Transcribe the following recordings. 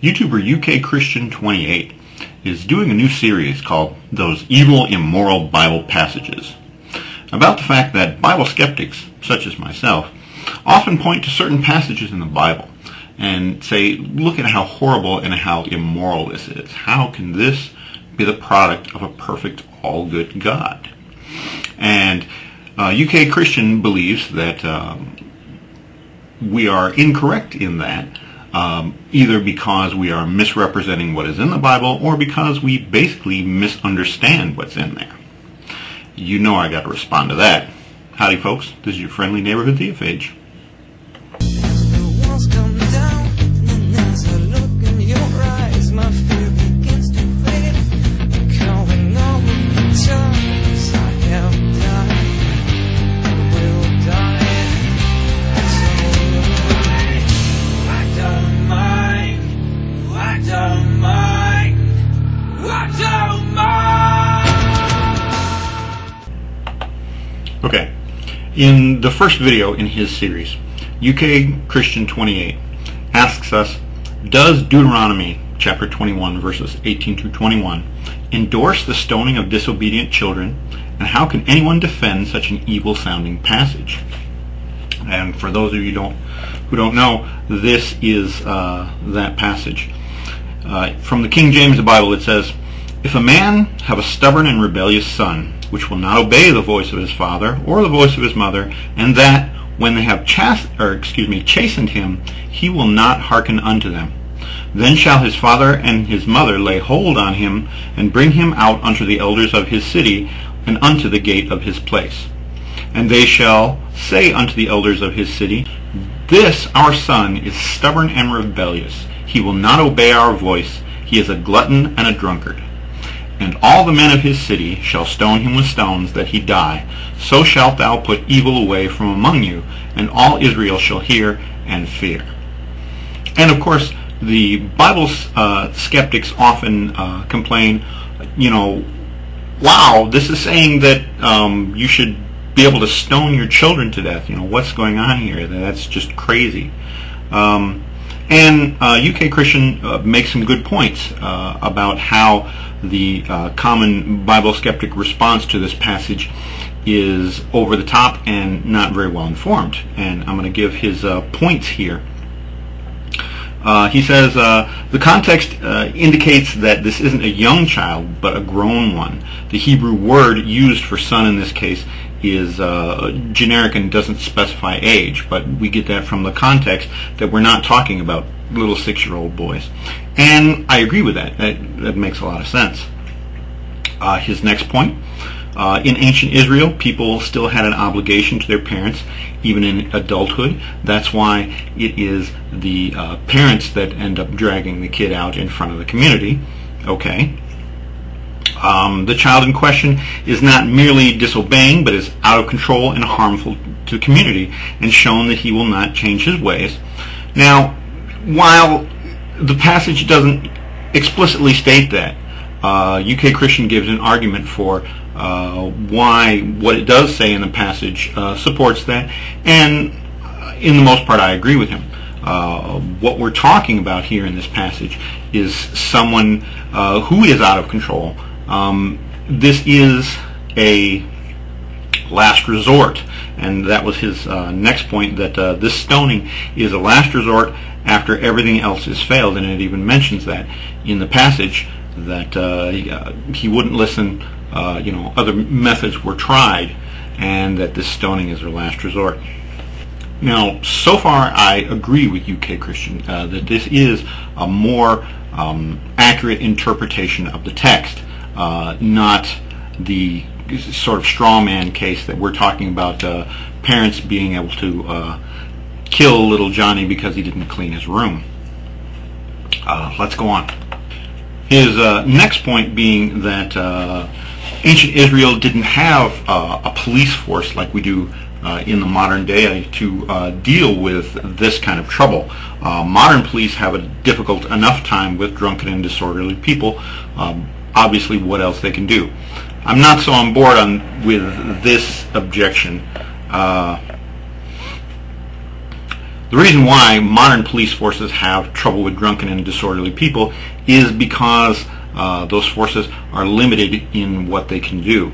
YouTuber UKChristian28 is doing a new series called Those Evil, Immoral Bible Passages, about the fact that Bible skeptics, such as myself, often point to certain passages in the Bible and say, look at how horrible and how immoral this is. How can this be the product of a perfect, all-good God? And UK Christian believes that we are incorrect in that, either because we are misrepresenting what is in the Bible or because we basically misunderstand what's in there. You know I got to respond to that. Howdy folks, this is your friendly neighborhood theophage. Okay, in the first video in his series, UKChristian28 asks us, does Deuteronomy chapter 21 verses 18 through 21 endorse the stoning of disobedient children, and how can anyone defend such an evil-sounding passage? And for those of you who don't know, this is that passage. From the King James Bible it says, if a man have a stubborn and rebellious son, which will not obey the voice of his father or the voice of his mother, and that when they have chastened him, he will not hearken unto them, then shall his father and his mother lay hold on him, and bring him out unto the elders of his city, and unto the gate of his place. And they shall say unto the elders of his city, this our son is stubborn and rebellious. He will not obey our voice. He is a glutton and a drunkard. And all the men of his city shall stone him with stones, that he die. So shalt thou put evil away from among you, and all Israel shall hear and fear. And of course, the Bible skeptics often complain, wow, this is saying that you should be able to stone your children to death. What's going on here? That's just crazy. And UK Christian makes some good points about how the common Bible skeptic response to this passage is over the top and not very well informed. And I'm going to give his points here. He says, the context indicates that this isn't a young child, but a grown one. The Hebrew word used for son in this case is generic and doesn't specify age, but we get that from the context that we're not talking about little 6-year-old boys. And I agree with that. That makes a lot of sense. His next point, in ancient Israel, people still had an obligation to their parents, even in adulthood. That's why it is the parents that end up dragging the kid out in front of the community. Okay. The child in question is not merely disobeying, but is out of control and harmful to the community, and shown that he will not change his ways. Now, while the passage doesn't explicitly state that, UK Christian gives an argument for why what it does say in the passage supports that, and in the most part I agree with him. What we're talking about here in this passage is someone who is out of control. This is a last resort, and that was his next point, that this stoning is a last resort after everything else has failed, and it even mentions that in the passage, that he wouldn't listen, other methods were tried, and that this stoning is their last resort. Now, so far I agree with UK Christian that this is a more accurate interpretation of the text, not the sort of straw man case that we're talking about, parents being able to kill little Johnny because he didn't clean his room. Let's go on. His next point being that ancient Israel didn't have a police force like we do in the modern day to deal with this kind of trouble. Modern police have a difficult enough time with drunken and disorderly people. Obviously, what else they can do? I'm not so on board with this objection. The reason why modern police forces have trouble with drunken and disorderly people is because those forces are limited in what they can do.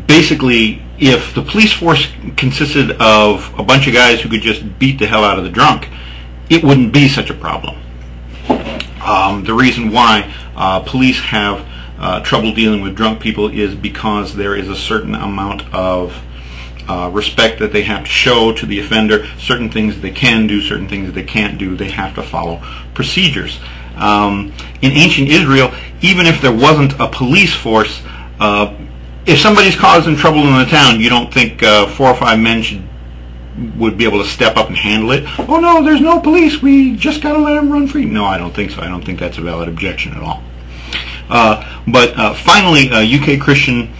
Basically, if the police force consisted of a bunch of guys who could just beat the hell out of the drunk, it wouldn't be such a problem. The reason why police have trouble dealing with drunk people is because there is a certain amount of respect that they have to show to the offender, certain things that they can do, certain things that they can't do. They have to follow procedures. In ancient Israel, even if there wasn't a police force, if somebody's causing trouble in the town, you don't think 4 or 5 men would be able to step up and handle it? Oh no, there's no police, we just got to let them run free. No, I don't think so. I don't think that's a valid objection at all. But finally, UK Christian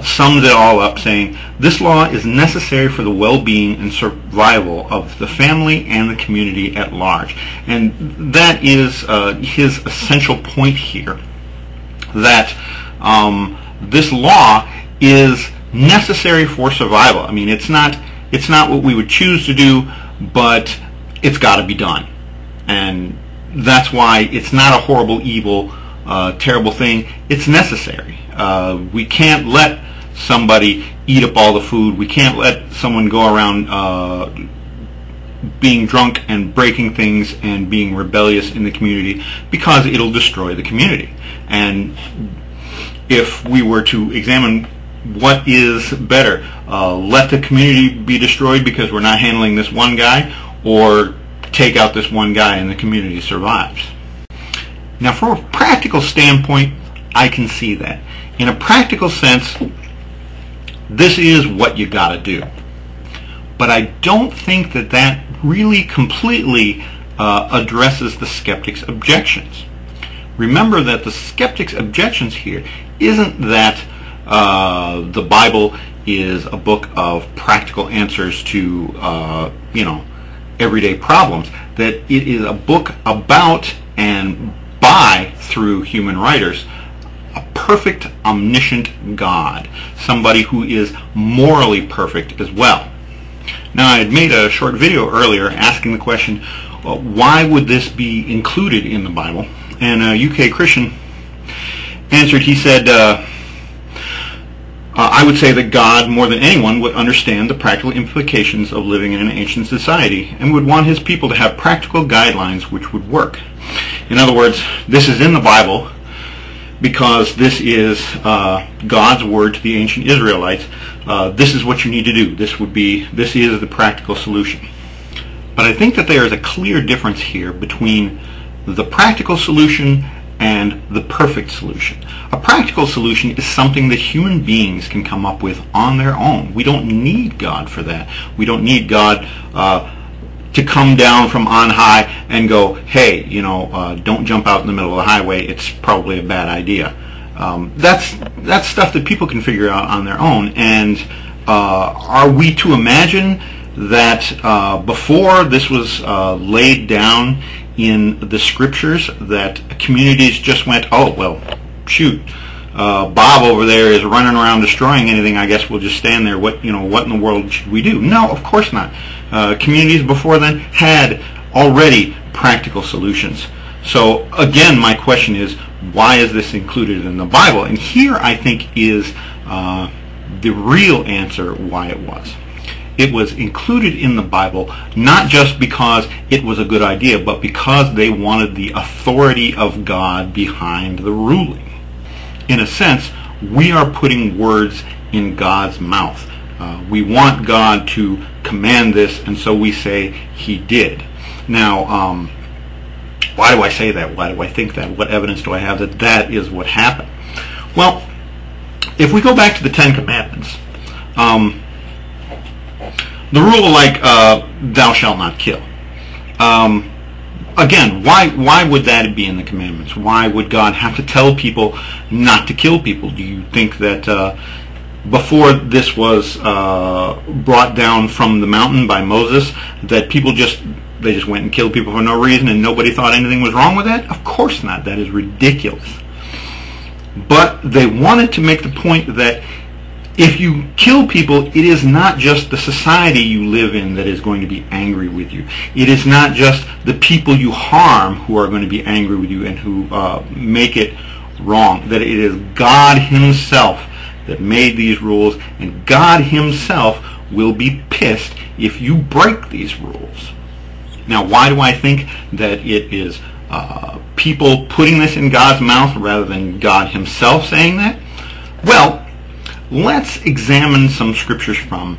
sums it all up saying, this law is necessary for the well-being and survival of the family and the community at large. And that is his essential point here, that this law is necessary for survival. I mean, it's not what we would choose to do, but it's got to be done. And that's why it's not a horrible, evil, terrible thing. It's necessary. We can't let somebody eat up all the food. We can't let someone go around being drunk and breaking things and being rebellious in the community, because it'll destroy the community. And if we were to examine what is better, let the community be destroyed because we're not handling this one guy, or take out this one guy and the community survives. Now, from a practical standpoint, I can see that. In a practical sense, this is what you got to do. But I don't think that that really completely addresses the skeptic's objections. Remember that the skeptic's objections here isn't that the Bible is a book of practical answers to everyday problems, that it is a book about and by, through human writers, a perfect, omniscient God, somebody who is morally perfect as well. Now, I had made a short video earlier asking the question, why would this be included in the Bible? And UK Christian answered, he said, I would say that God, more than anyone, would understand the practical implications of living in an ancient society and would want his people to have practical guidelines which would work. In other words, this is in the Bible because this is God's word to the ancient Israelites. This is what you need to do. This is the practical solution. But I think that there is a clear difference here between the practical solution and the perfect solution. A practical solution is something that human beings can come up with on their own. We don't need God for that. We don't need God to come down from on high and go, hey, don't jump out in the middle of the highway. It's probably a bad idea. That's stuff that people can figure out on their own. And are we to imagine that before this was laid down in the scriptures, that communities just went, oh, well, shoot, Bob over there is running around destroying anything, I guess we'll just stand there. What in the world should we do? No, of course not. Communities before then had already practical solutions. So again, my question is, why is this included in the Bible? And here I think is the real answer why it was. It was included in the Bible not just because it was a good idea, but because they wanted the authority of God behind the ruling. In a sense, we are putting words in God's mouth. We want God to command this, and so we say He did. Now, why do I say that? Why do I think that? What evidence do I have that that is what happened? Well, if we go back to the Ten Commandments, the rule like thou shalt not kill. Again, why would that be in the commandments? Why would God have to tell people not to kill people? Do you think that before this was brought down from the mountain by Moses, that people just went and killed people for no reason and nobody thought anything was wrong with that? Of course not. That is ridiculous. But they wanted to make the point that if you kill people, it is not just the society you live in that is going to be angry with you. It is not just the people you harm who are going to be angry with you and who make it wrong. That it is God himself that made these rules, and God himself will be pissed if you break these rules. Now, why do I think that it is people putting this in God's mouth rather than God himself saying that? Well, let's examine some scriptures from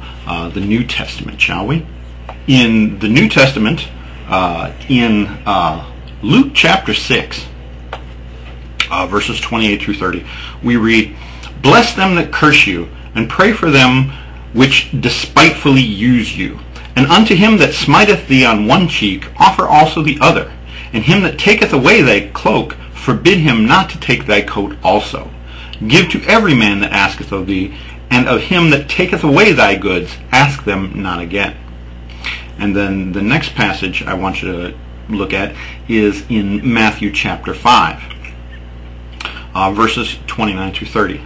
the New Testament, shall we? In the New Testament, in Luke chapter 6, verses 28 through 30, we read, "Bless them that curse you, and pray for them which despitefully use you. And unto him that smiteth thee on one cheek, offer also the other. And him that taketh away thy cloak, forbid him not to take thy coat also. Give to every man that asketh of thee, and of him that taketh away thy goods, ask them not again." And then the next passage I want you to look at is in Matthew chapter 5, verses 29 through 30.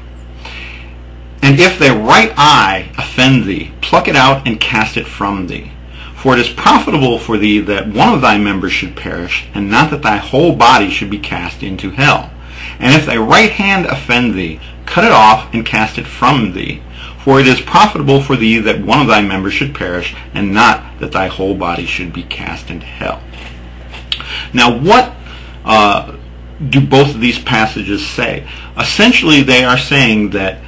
"And if thy right eye offend thee, pluck it out and cast it from thee. For it is profitable for thee that one of thy members should perish, and not that thy whole body should be cast into hell. And if thy right hand offend thee, cut it off and cast it from thee. For it is profitable for thee that one of thy members should perish, and not that thy whole body should be cast into hell." Now, what do both of these passages say? Essentially, they are saying that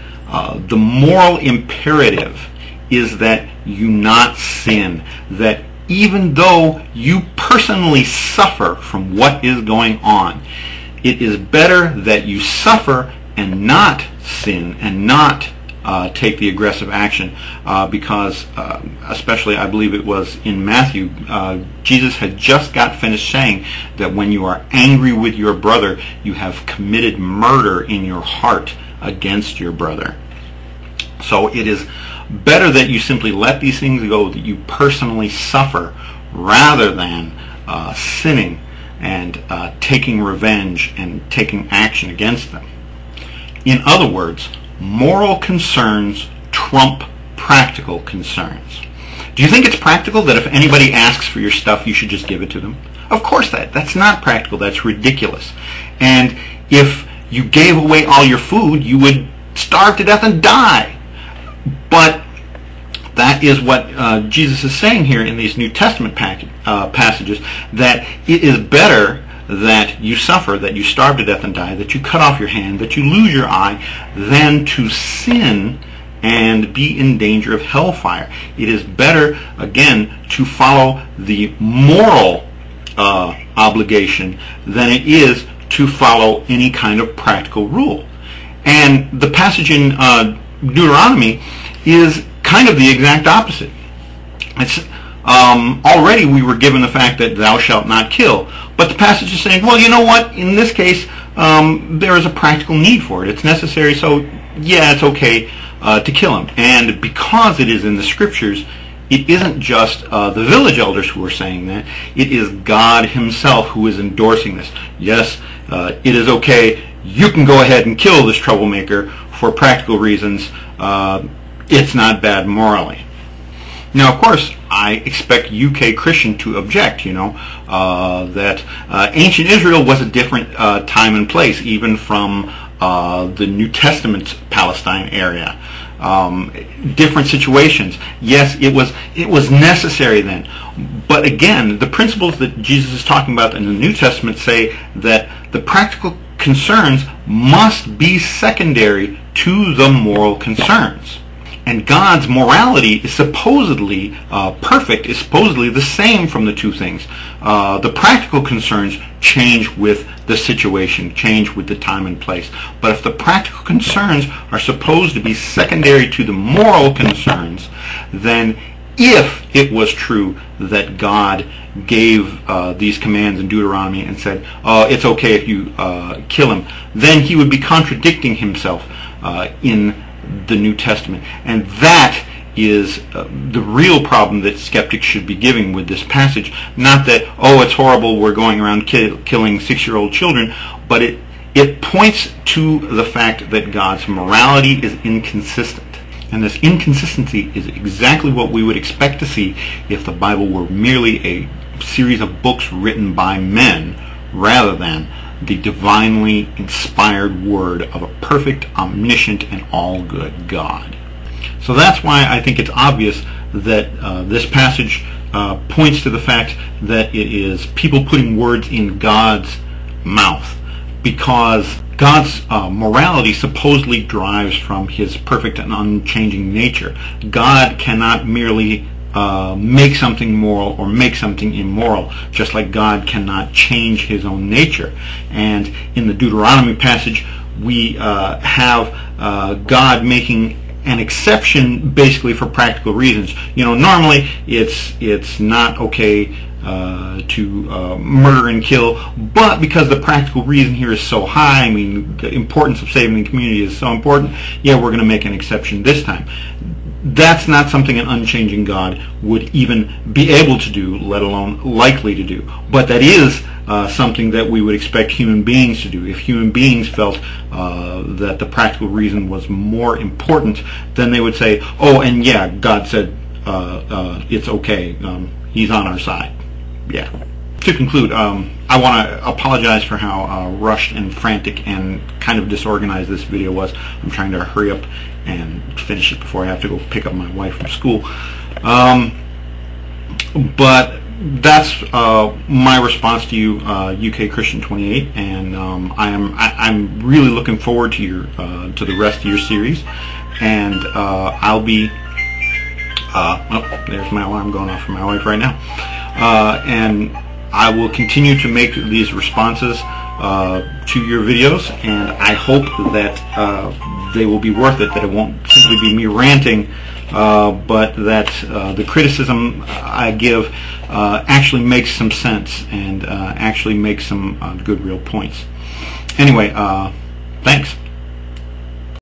the moral imperative is that you not sin, that even though you personally suffer from what is going on, it is better that you suffer and not sin and not take the aggressive action, because especially I believe it was in Matthew, Jesus had just got finished saying that when you are angry with your brother, you have committed murder in your heart against your brother. So it is better that you simply let these things go, that you personally suffer, rather than sinning and taking revenge and taking action against them. In other words, moral concerns trump practical concerns. Do you think it's practical that if anybody asks for your stuff, you should just give it to them? Of course that's not practical. That's ridiculous. And if you gave away all your food, you would starve to death and die. But that is what Jesus is saying here in these New Testament passages, that it is better that you suffer, that you starve to death and die, that you cut off your hand, that you lose your eye, than to sin and be in danger of hellfire. It is better, again, to follow the moral obligation than it is to follow any kind of practical rule. And the passage in Deuteronomy is kind of the exact opposite. It's already we were given the fact that thou shalt not kill, but the passage is saying, well, you know what, in this case there is a practical need for it. It's necessary, so yeah, it's okay to kill him. And because it is in the scriptures, it isn't just the village elders who are saying that. It is God himself who is endorsing this. Yes, it is okay. You can go ahead and kill this troublemaker for practical reasons. It's not bad morally. Now, of course, I expect UK Christian to object, that ancient Israel was a different time and place, even from the New Testament Palestine area. Different situations. Yes, it was necessary then. But again, the principles that Jesus is talking about in the New Testament say that the practical concerns must be secondary to the moral concerns. And God's morality is supposedly perfect, is supposedly the same from the two things. The practical concerns change with the situation, change with the time and place. But if the practical concerns are supposed to be secondary to the moral concerns, then if it was true that God gave these commands in Deuteronomy and said, it's okay if you kill him, then he would be contradicting himself in the New Testament. And that is the real problem that skeptics should be giving with this passage. Not that, oh, it's horrible, we're going around killing 6-year-old children, but it points to the fact that God's morality is inconsistent. And this inconsistency is exactly what we would expect to see if the Bible were merely a series of books written by men rather than the divinely inspired word of a perfect, omniscient, and all-good God. So that's why I think it's obvious that this passage points to the fact that it is people putting words in God's mouth, because God's morality supposedly derives from his perfect and unchanging nature. God cannot merely make something moral or make something immoral, just like God cannot change his own nature. And in the Deuteronomy passage, we have God making an exception basically for practical reasons. You know, normally it's not okay to murder and kill, but because the practical reason here is so high, I mean, the importance of saving the community is so important, yeah, we're going to make an exception this time. That's not something an unchanging God would even be able to do, let alone likely to do. But that is something that we would expect human beings to do. If human beings felt that the practical reason was more important, then they would say, oh, and yeah, God said it's okay. He's on our side. Yeah. To conclude, I want to apologize for how rushed and frantic and kind of disorganized this video was. I'm trying to hurry up and finish it before I have to go pick up my wife from school. But that's my response to you, UKChristian28, and I'm really looking forward to your to the rest of your series, and I'll be oh, there's my alarm going off for my wife right now, and I will continue to make these responses to your videos, and I hope that they will be worth it, that it won't simply be me ranting, but that the criticism I give actually makes some sense and actually makes some good real points. Anyway, thanks.